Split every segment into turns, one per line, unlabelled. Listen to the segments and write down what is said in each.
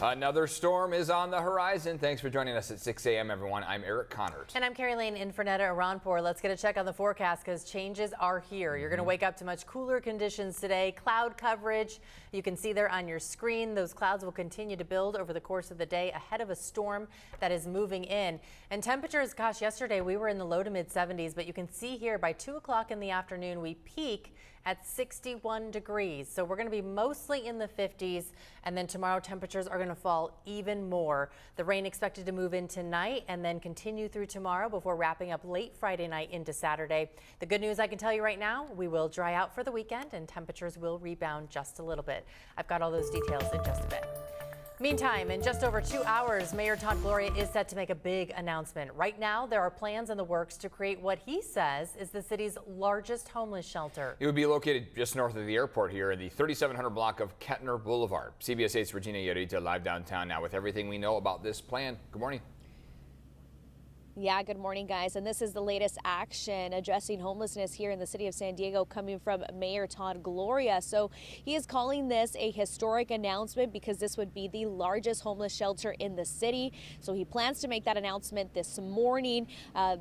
Another storm is on the horizon. Thanks for joining us at 6 a.m. everyone. I'm Eric Connert.
And I'm Carrie Lane in Fernetta Iranpour. Let's get a check on the forecast because changes are here. You're going to wake up to much cooler conditions today. Cloud coverage. You can see there on your screen. Those clouds will continue to build over the course of the day ahead of a storm that is moving in. And temperatures, gosh, yesterday we were in the low to mid 70s, but you can see here by 2 o'clock in the afternoon we peak at 61 degrees. So we're going to be mostly in the 50s, and then tomorrow temperatures are going to fall even more. The rain expected to move in tonight and then continue through tomorrow before wrapping up late Friday night into Saturday. The good news I can tell you right now, we will dry out for the weekend and temperatures will rebound just a little bit. I've got all those details in just a bit. Meantime, in just over 2 hours, Mayor Todd Gloria is set to make a big announcement. Right now, there are plans in the works to create what he says is the city's largest homeless shelter.
It would be located just north of the airport here in the 3700 block of Kettner Boulevard. CBS 8's Regina Yarita live downtown now with everything we know about this plan. Good morning.
Yeah, good morning, guys. And this is the latest action addressing homelessness here in the city of San Diego coming from Mayor Todd Gloria. So he is calling this a historic announcement because this would be the largest homeless shelter in the city. So he plans to make that announcement this morning.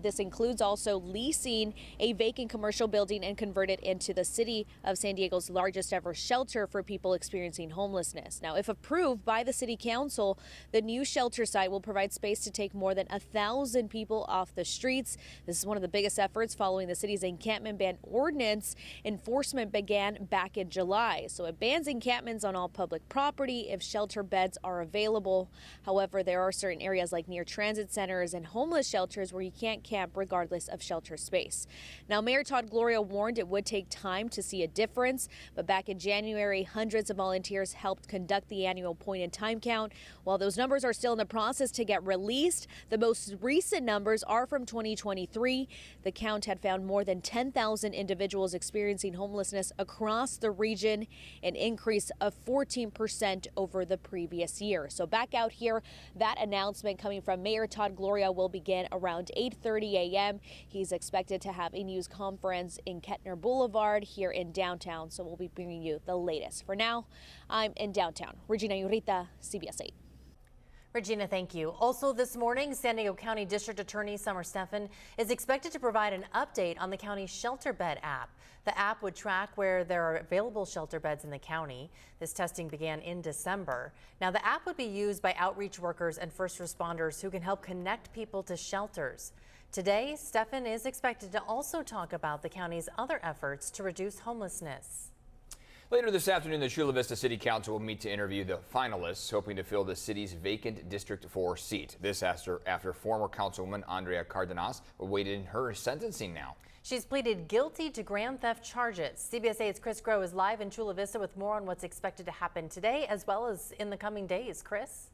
This includes also leasing a vacant commercial building and convert it into the city of San Diego's largest ever shelter for people experiencing homelessness. Now, if approved by the city council, the new shelter site will provide space to take more than 1,000 people off the streets. This is one of the biggest efforts following the city's encampment ban ordinance. Enforcement began back in July. So it bans encampments on all public property if shelter beds are available. However, there are certain areas like near transit centers and homeless shelters where you can't camp regardless of shelter space. Now, Mayor Todd Gloria warned it would take time to see a difference, but back in January, hundreds of volunteers helped conduct the annual point in time count. While those numbers are still in the process to get released, the most recent numbers are from 2023. The count had found more than 10,000 individuals experiencing homelessness across the region, an increase of 14% over the previous year. So back out here, that announcement coming from Mayor Todd Gloria will begin around 8:30 a.m. He's expected to have a news conference in Kettner Boulevard here in downtown. So we'll be bringing you the latest. For now, I'm in downtown. Regina Yarita, CBS 8.
Regina, thank you. Also this morning, San Diego County District Attorney Summer Stephan is expected to provide an update on the county's shelter bed app. The app would track where there are available shelter beds in the county. This testing began in December. Now, the app would be used by outreach workers and first responders who can help connect people to shelters. Today, Stephan is expected to also talk about the county's other efforts to reduce homelessness.
Later this afternoon, the Chula Vista City Council will meet to interview the finalists, hoping to fill the city's vacant District 4 seat. This after former Councilwoman Andrea Cardenas awaited her sentencing now.
She's pleaded guilty to grand theft charges. CBS 8's Chris Groh is live in Chula Vista with more on what's expected to happen today as well as in the coming days. Chris?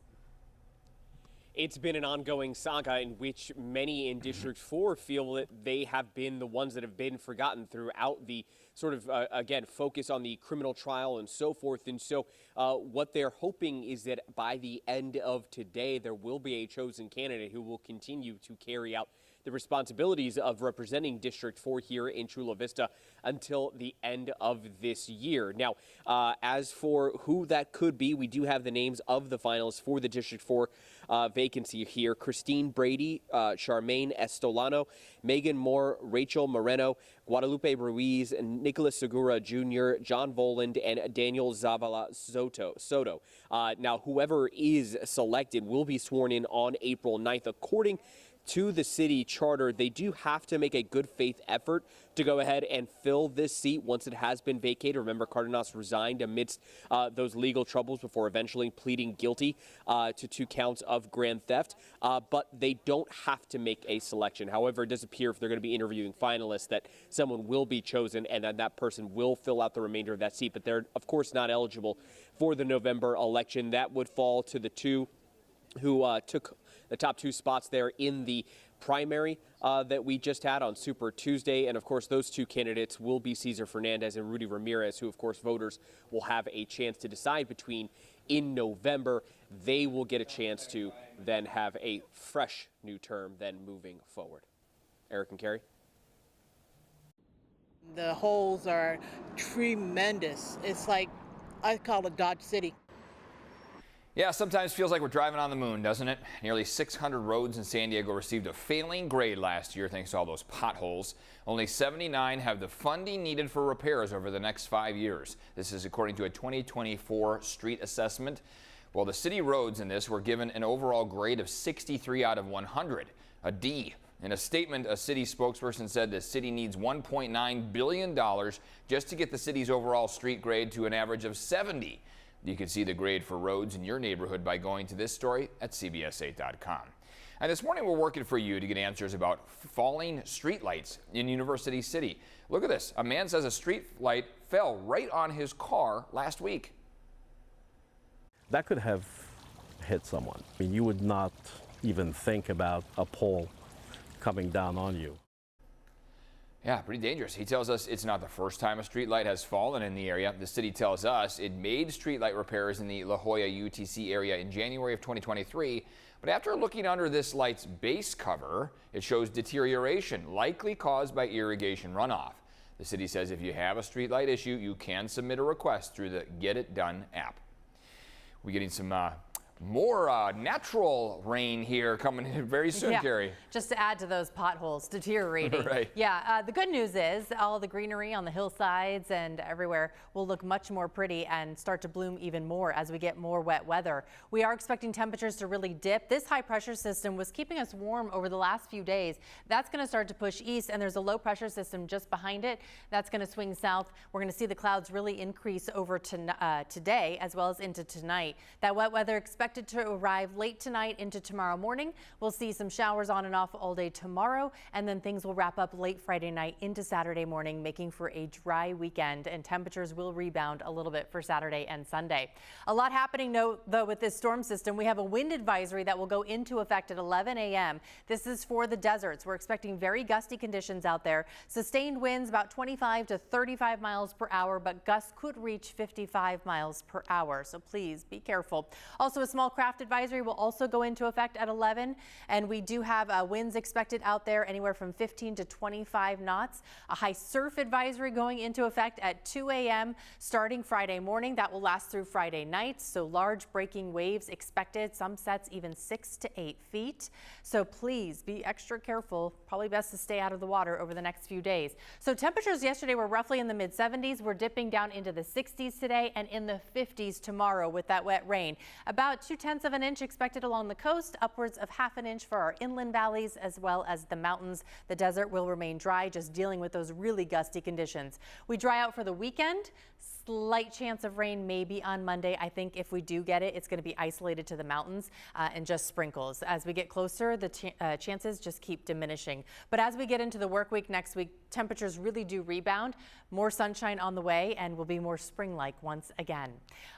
It's been an ongoing saga in which many in District 4 feel that they have been the ones that have been forgotten throughout the sort of, again, focus on the criminal trial and so forth. And so what they're hoping is that by the end of today, there will be a chosen candidate who will continue to carry out the responsibilities of representing District 4 here in Chula Vista until the end of this year. Now, as for who that could be, we do have the names of the finalists for the District 4 vacancy here. Christine Brady, Charmaine Estolano, Megan Moore, Rachel Moreno, Guadalupe Ruiz, Nicholas Segura Jr., John Voland, and Daniel Zavala Soto. Now, whoever is selected will be sworn in on April 9th. According to the city charter, they do have to make a good faith effort to go ahead and fill this seat once it has been vacated. Remember, Cardenas resigned amidst those legal troubles before eventually pleading guilty to 2 counts of grand theft. But they don't have to make a selection. However, it does appear if they're going to be interviewing finalists that someone will be chosen and then that person will fill out the remainder of that seat. But they're, of course, not eligible for the November election. That would fall to the 2 who took the top 2 spots there in the primary that we just had on Super Tuesday. And of course, those 2 candidates will be Cesar Fernandez and Rudy Ramirez, who of course voters will have a chance to decide between in November. They will get a chance to then have a fresh new term then moving forward. Eric and Carrie.
The holes are tremendous. It's like, I call it Dodge City.
Yeah, sometimes feels like we're driving on the moon, doesn't it? Nearly 600 roads in San Diego received a failing grade last year thanks to all those potholes. Only 79 have the funding needed for repairs over the next 5 years. This is according to a 2024 street assessment. Well, the city roads in this were given an overall grade of 63 out of 100, a D. In a statement, a city spokesperson said the city needs $1.9 billion just to get the city's overall street grade to an average of 70. You can see the grade for roads in your neighborhood by going to this story at CBS8.com. And this morning we're working for you to get answers about falling streetlights in University City. Look at this. A man says a street light fell right on his car last week.
That could have hit someone. I mean, you would not even think about a pole coming down on you.
Yeah, pretty dangerous. He tells us it's not the first time a streetlight has fallen in the area. The city tells us it made streetlight repairs in the La Jolla UTC area in January of 2023. But after looking under this light's base cover, it shows deterioration, likely caused by irrigation runoff. The city says if you have a streetlight issue, you can submit a request through the Get It Done app. We're getting some more natural rain here coming in very soon, Carrie.
Just to add to those potholes deteriorating.
Right.
Yeah, the good news is all the greenery on the hillsides and everywhere will look much more pretty and start to bloom even more as we get more wet weather. We are expecting temperatures to really dip. This high pressure system was keeping us warm over the last few days. That's going to start to push east, and there's a low pressure system just behind it. That's going to swing south. We're going to see the clouds really increase over today as well as into tonight. That wet weather expected to arrive late tonight into tomorrow morning. We'll see some showers on and off all day tomorrow, and then things will wrap up late Friday night into Saturday morning, making for a dry weekend, and temperatures will rebound a little bit for Saturday and Sunday. A lot happening though with this storm system. We have a wind advisory that will go into effect at 11 a.m. This is for the deserts. We're expecting very gusty conditions out there. Sustained winds about 25 to 35 miles per hour, but gusts could reach 55 miles per hour. So please be careful. Also, a small craft advisory will also go into effect at 11, and we do have winds expected out there anywhere from 15 to 25 knots. A high surf advisory going into effect at 2 a.m. starting Friday morning. That will last through Friday night, so large breaking waves expected, some sets even 6 to 8 feet. So please be extra careful. Probably best to stay out of the water over the next few days. So temperatures yesterday were roughly in the mid 70s. We're dipping down into the 60s today and in the 50s tomorrow with that wet rain. About 0.2 of an inch expected along the coast, upwards of 1/2 inch for our inland valleys as well as the mountains. The desert will remain dry, just dealing with those really gusty conditions. We dry out for the weekend. Slight chance of rain maybe on Monday. I think if we do get it, it's going to be isolated to the mountains and just sprinkles. As we get closer, the chances just keep diminishing. But as we get into the work week next week, temperatures really do rebound. More sunshine on the way, and will be more spring-like once again.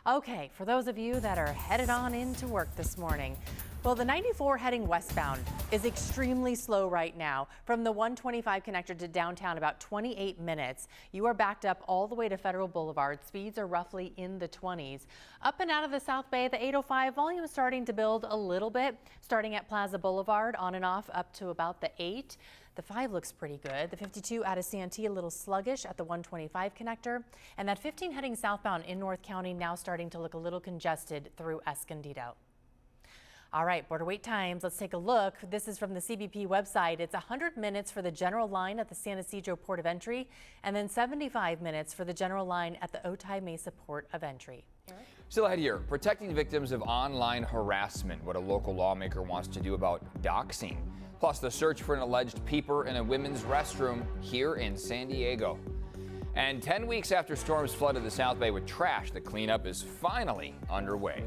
Okay, for those of you that are headed on into work this morning, well, the 94 heading westbound is extremely slow right now. From the 125 connector to downtown, about 28 minutes. You are backed up all the way to Federal Boulevard. Speeds are roughly in the 20s. Up and out of the South Bay, the 805 volume is starting to build a little bit, starting at Plaza Boulevard, on and off up to about the 8. The 5 looks pretty good. The 52 out of Santee a little sluggish at the 125 connector. And that 15 heading southbound in North County now starting to look a little congested through Escondido. All right, border wait times. Let's take a look. This is from the CBP website. It's 100 minutes for the general line at the San Ysidro Port of Entry, and then 75 minutes for the general line at the Otay Mesa Port of Entry. Eric?
Still ahead here, protecting victims of online harassment, what a local lawmaker wants to do about doxing. Plus, the search for an alleged peeper in a women's restroom here in San Diego. And 10 weeks after storms flooded the South Bay with trash, the cleanup is finally underway.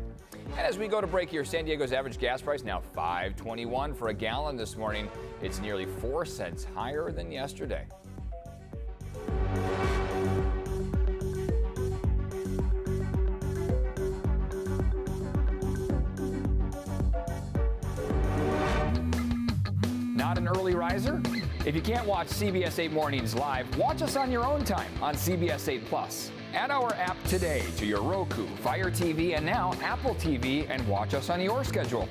And as we go to break here, San Diego's average gas price now $5.21 for a gallon this morning. It's nearly 4 cents higher than yesterday. Not an early riser? If you can't watch CBS 8 Mornings live, watch us on your own time on CBS 8 Plus. Add our app today to your Roku, Fire TV, and now Apple TV, and watch us on your schedule.